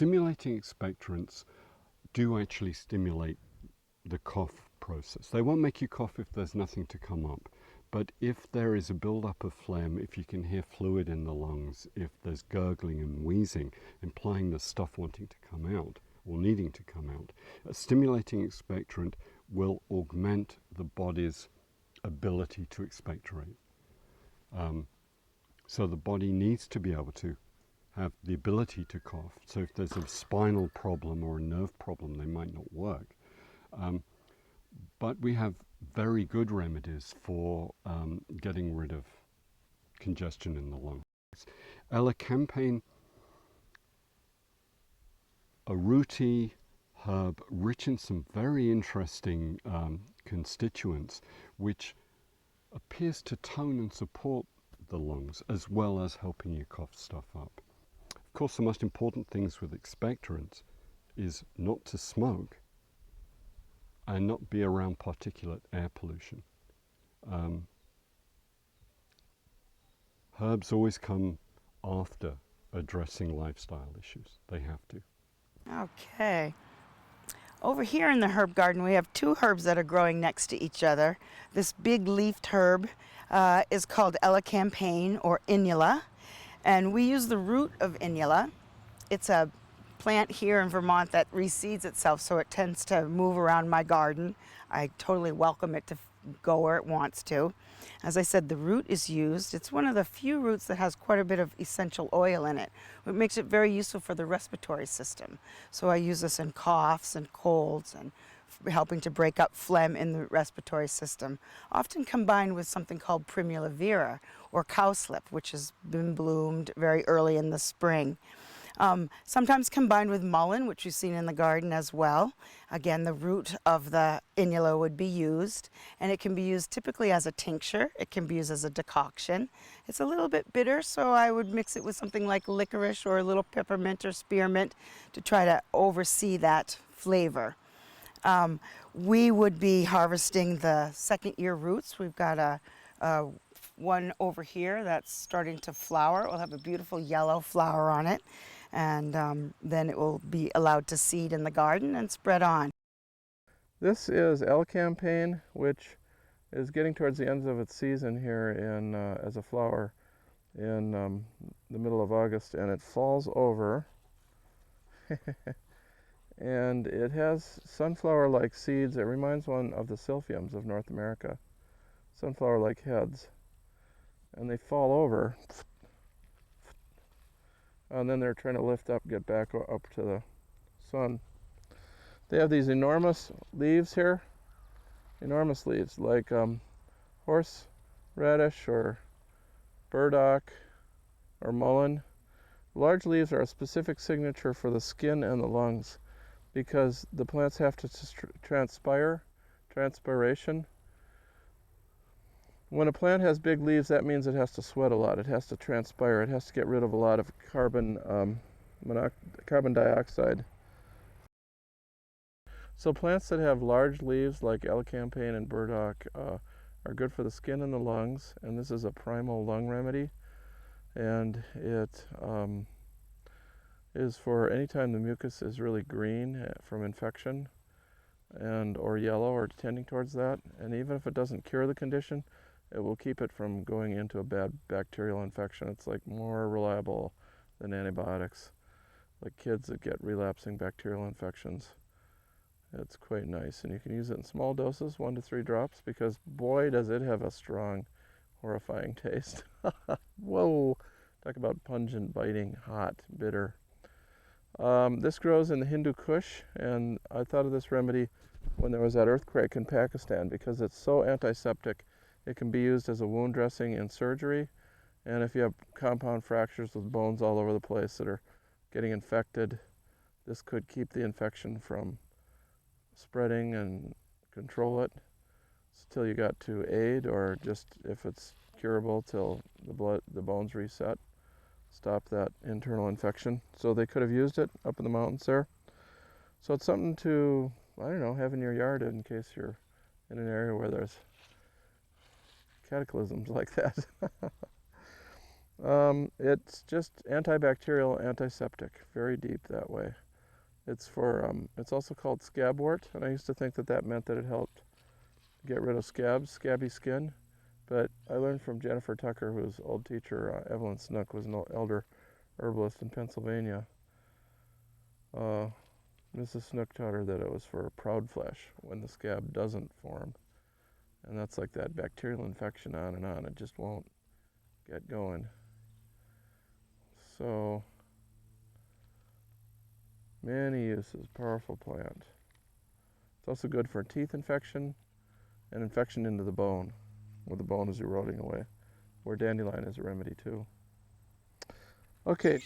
stimulating expectorants do actually stimulate the cough process. They won't make you cough if there's nothing to come up. But if there is a buildup of phlegm, if you can hear fluid in the lungs, if there's gurgling and wheezing, implying there's stuff wanting to come out or needing to come out, a stimulating expectorant will augment the body's ability to expectorate. So the body needs to be able to have the ability to cough. So if there's a spinal problem or a nerve problem, they might not work. But we have very good remedies for getting rid of congestion in the lungs. Elecampane, a rooty herb rich in some very interesting constituents, which appears to tone and support the lungs as well as helping you cough stuff up. Of course, the most important things with expectorants is not to smoke and not be around particulate air pollution. Herbs always come after addressing lifestyle issues. They have to. Okay. Over here in the herb garden, we have two herbs that are growing next to each other. This big leafed herb is called Elecampane or Inula, and we use the root of Inula. It's a plant here in Vermont that reseeds itself, so it tends to move around my garden. I totally welcome it to go where it wants to. As I said, the root is used. It's one of the few roots that has quite a bit of essential oil in it, which makes it very useful for the respiratory system. So I use this in coughs and colds and helping to break up phlegm in the respiratory system, often combined with something called Primula vera or cowslip, which has been bloomed very early in the spring. Sometimes combined with mullein, which you've seen in the garden as well. Again, the root of the inula would be used, and it can be used typically as a tincture. It can be used as a decoction. It's a little bit bitter, so I would mix it with something like licorice or a little peppermint or spearmint to try to oversee that flavor. We would be harvesting the second year roots. We've got one over here that's starting to flower. It will have a beautiful yellow flower on it, and then it will be allowed to seed in the garden and spread on. This is Elecampane, which is getting towards the end of its season here as a flower in the middle of August, and it falls over. And it has sunflower-like seeds. It reminds one of the silphiums of North America, sunflower-like heads. And they fall over, and then they're trying to lift up, get back up to the sun. They have these enormous leaves here, enormous leaves, like horseradish or burdock or mullein. Large leaves are a specific signature for the skin and the lungs because the plants have to transpiration. When a plant has big leaves, that means it has to sweat a lot. It has to transpire. It has to get rid of a lot of carbon dioxide. So plants that have large leaves like elecampane and burdock are good for the skin and the lungs, and this is a primal lung remedy. And it is for any time the mucus is really green from infection or yellow or tending towards that. And even if it doesn't cure the condition, it will keep it from going into a bad bacterial infection. It's like more reliable than antibiotics. Like kids that get relapsing bacterial infections. It's quite nice, and you can use it in small doses, 1 to 3 drops, because boy does it have a strong, horrifying taste. Whoa, talk about pungent, biting, hot, bitter. This grows in the Hindu Kush, and I thought of this remedy when there was that earthquake in Pakistan because it's so antiseptic. It can be used as a wound dressing in surgery, and if you have compound fractures with bones all over the place that are getting infected, this could keep the infection from spreading and control it till you got to aid, or just if it's curable till the bones reset, stop that internal infection. So they could have used it up in the mountains there. So it's something to, I don't know, have in your yard in case you're in an area where there's cataclysms like that. It's just antibacterial, antiseptic, very deep that way. It's for, it's also called scabwort, and I used to think that that meant that it helped get rid of scabs, scabby skin. But I learned from Jennifer Tucker, whose old teacher, Evelyn Snook, was an elder herbalist in Pennsylvania. Mrs. Snook taught her that it was for proud flesh when the scab doesn't form. And that's like that bacterial infection on and on. It just won't get going. So, many uses, powerful plant. It's also good for teeth infection and infection into the bone, where the bone is eroding away, where dandelion is a remedy too. Okay,